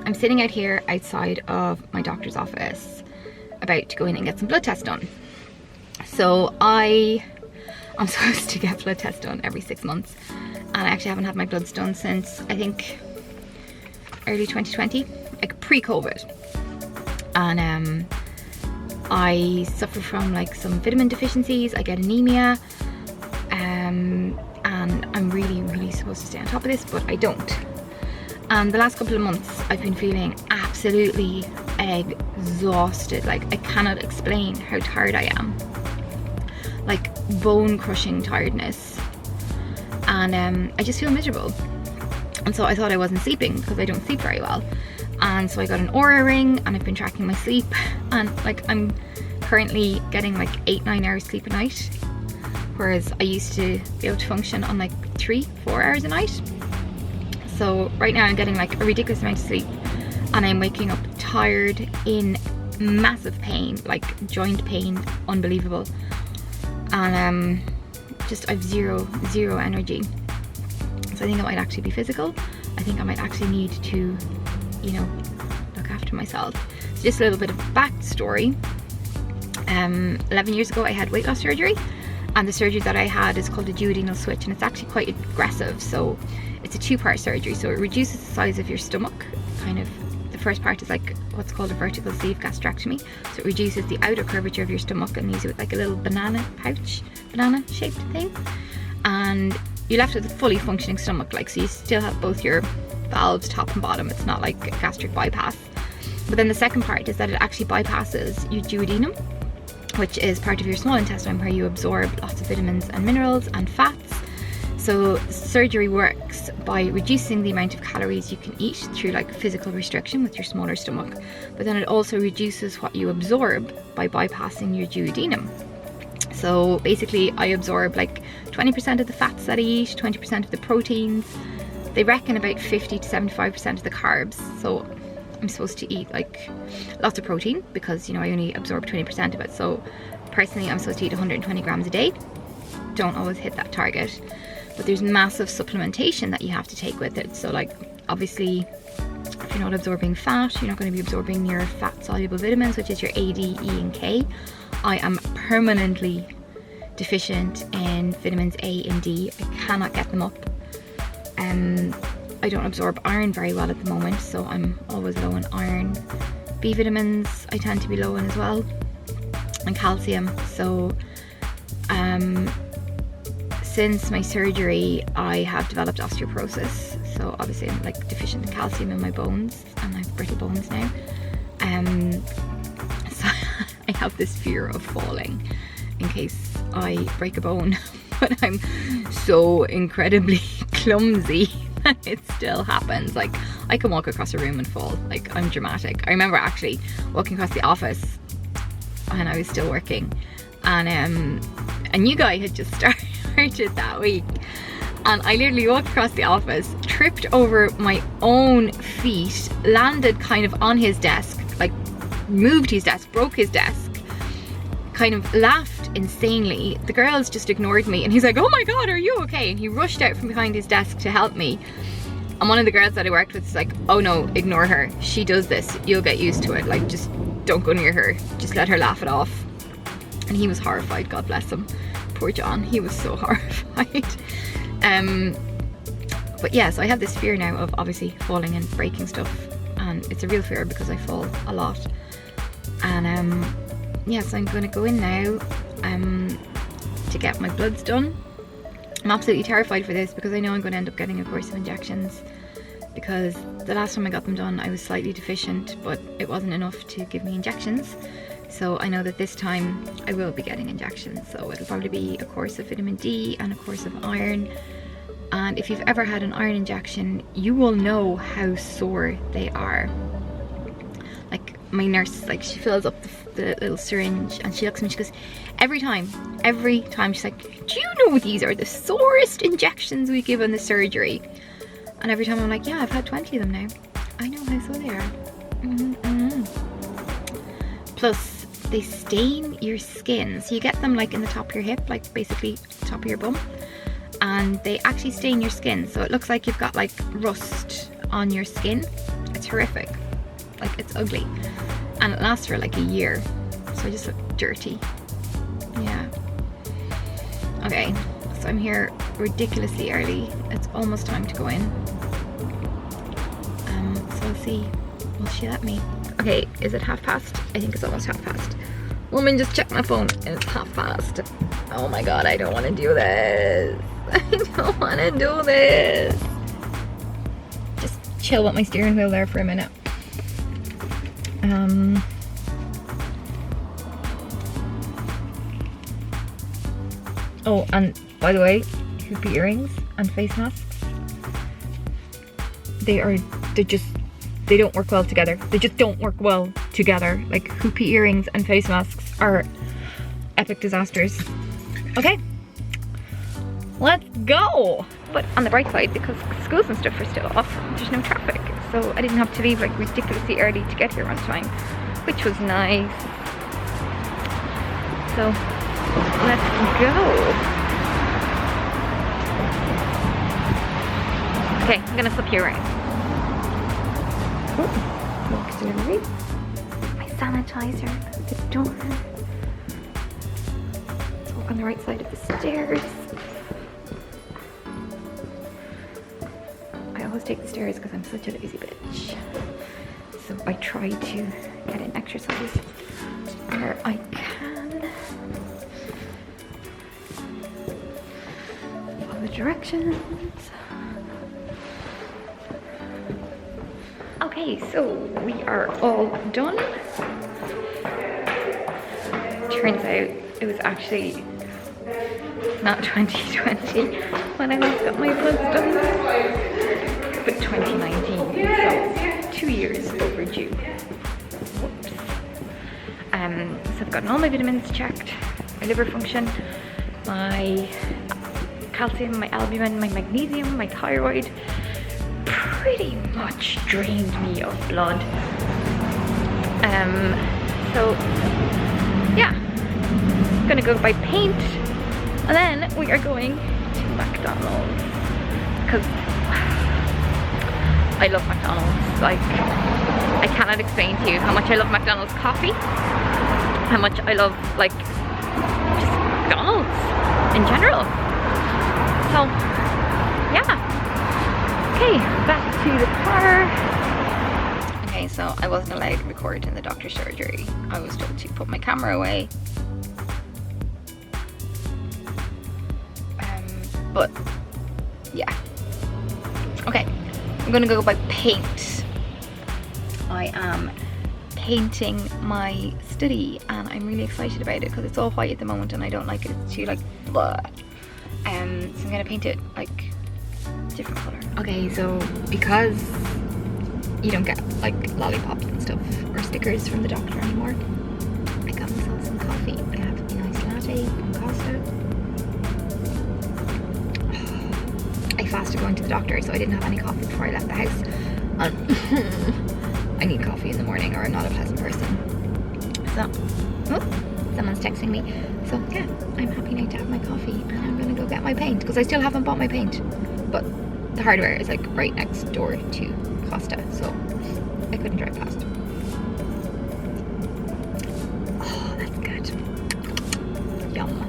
I'm sitting out here outside of my doctor's office about to go in and get some blood tests done. So I'm supposed to get blood tests done every 6 months, and I actually haven't had my bloods done since I think early 2020, like pre-COVID. And I suffer from like some vitamin deficiencies. I get anemia, and I'm really supposed to stay on top of this, but I don't. And the last couple of months I've been feeling absolutely exhausted. Like, I cannot explain how tired I am, like bone crushing tiredness, and I just feel miserable. And so I thought I wasn't sleeping because I don't sleep very well, and so I got an Oura ring and I've been tracking my sleep, and like I'm currently getting like 8-9 hours sleep a night, whereas I used to be able to function on like 3-4 hours a night. So right now I'm getting like a ridiculous amount of sleep, and I'm waking up tired, in massive pain, like joint pain, unbelievable. And just I've zero energy. So I think it might actually be physical. I think I might actually need to, you know, look after myself. So just a little bit of backstory. 11 years ago I had weight loss surgery, and the surgery that I had is called a duodenal switch, and it's actually quite aggressive. So it's a 2-part surgery. So it reduces the size of your stomach, kind of. The first part is like what's called a vertical sleeve gastrectomy. So it reduces the outer curvature of your stomach and leaves it with like a little banana pouch, banana shaped thing. And you're left with a fully functioning stomach, like, so you still have both your valves, top and bottom. It's not like a gastric bypass. But then the second part is that it actually bypasses your duodenum, which is part of your small intestine where you absorb lots of vitamins and minerals and fats. So surgery works by reducing the amount of calories you can eat through like physical restriction with your smaller stomach, but then it also reduces what you absorb by bypassing your duodenum. So basically I absorb like 20% of the fats that I eat, 20% of the proteins. They reckon about 50 to 75% of the carbs. So I'm supposed to eat like lots of protein because, you know, I only absorb 20% of it. So personally I'm supposed to eat 120 grams a day. Don't always hit that target. But there's massive supplementation that you have to take with it. So like, obviously, if you're not absorbing fat, you're not going to be absorbing your fat soluble vitamins, which is your A, D, E and K. I am permanently deficient in vitamins A and D. I cannot get them up. I don't absorb iron very well at the moment, so I'm always low in iron. B vitamins I tend to be low in as well, and calcium. So since my surgery I have developed osteoporosis, so obviously I'm like deficient in calcium in my bones, and I have brittle bones now. So I have this fear of falling in case I break a bone, but I'm so incredibly clumsy that it still happens. Like, I can walk across a room and fall. Like, I'm dramatic. I remember actually walking across the office when I was still working, and a new guy had just started that week, and I literally walked across the office, tripped over my own feet, landed kind of on his desk, like moved his desk, broke his desk, kind of laughed insanely. The girls just ignored me, and he's like, "Oh my god, are you okay?" And he rushed out from behind his desk to help me. And one of the girls that I worked with is like, "Oh no, ignore her, she does this, you'll get used to it, like just don't go near her, just let her laugh it off." And he was horrified, God bless him. Poor John, he was so horrified. But yeah, so I have this fear now of obviously falling and breaking stuff, and it's a real fear because I fall a lot. And yeah, so I'm gonna go in now to get my bloods done. I'm absolutely terrified for this because I know I'm going to end up getting a course of injections, because the last time I got them done I was slightly deficient, but it wasn't enough to give me injections. So I know that this time I will be getting injections, so it'll probably be a course of vitamin D and a course of iron. And if you've ever had an iron injection, you will know how sore they are. Like, my nurse, like, she fills up the little syringe and she looks at me and she goes, every time she's like, "Do you know these are the sorest injections we give in the surgery?" And every time I'm like, "Yeah, I've had 20 of them now. I know how sore they are." Plus, they stain your skin. So you get them like in the top of your hip, like basically top of your bum, and they actually stain your skin. So it looks like you've got like rust on your skin. It's It's horrific. Like, it's ugly. And it lasts for like a year. So I just look dirty. Yeah. Okay, so I'm here ridiculously early. It's almost time to go in. So we'll see. Will she let me? Okay, is it past? I think it's almost past. Woman, just check my phone. It's past. Oh my god, I don't want to do this. I don't want to do this. Just chill with my steering wheel there for a minute. Oh, and by the way, hoopy earrings and face masks. They don't work well together. They just don't work well together. Like, hoopy earrings and face masks are epic disasters. Okay, let's go. But on the bright side, because schools and stuff are still off, there's no traffic. So I didn't have to leave like ridiculously early to get here on time, which was nice. So let's go. Okay, I'm gonna flip you around. Oh, box delivery. My sanitizer at the door. Let's walk on the right side of the stairs. I always take the stairs because I'm such a lazy bitch. So I try to get in exercise where I can. Follow the directions. Okay, so we are all done. Turns out it was actually not 2020 when I last got my bloods done, but 2019, so 2 years overdue. Whoops. So I've gotten all my vitamins checked, my liver function, my calcium, my albumin, my magnesium, my thyroid. Pretty much drained me of blood. So yeah, gonna go buy paint, and then we are going to McDonald's because I love McDonald's. Like, I cannot explain to you how much I love McDonald's coffee, how much I love like just McDonald's in general. So yeah. Okay, back to the car. Okay, so I wasn't allowed to record in the doctor's surgery. I was told to put my camera away. But yeah. Okay, I'm gonna go buy paint. I am painting my study and I'm really excited about it because it's all white at the moment and I don't like it. It's too like blah. So I'm gonna paint it like different color. Okay, so because you don't get like lollipops and stuff or stickers from the doctor anymore, I got myself some coffee. I have a nice latte from Costa. I fasted going to the doctor, so I didn't have any coffee before I left the house. I need coffee in the morning or I'm not a pleasant person. So, oh, someone's texting me. So yeah, I'm happy now to have my coffee and I'm gonna go get my paint because I still haven't bought my paint. But the hardware is like right next door to Costa, so I couldn't drive past.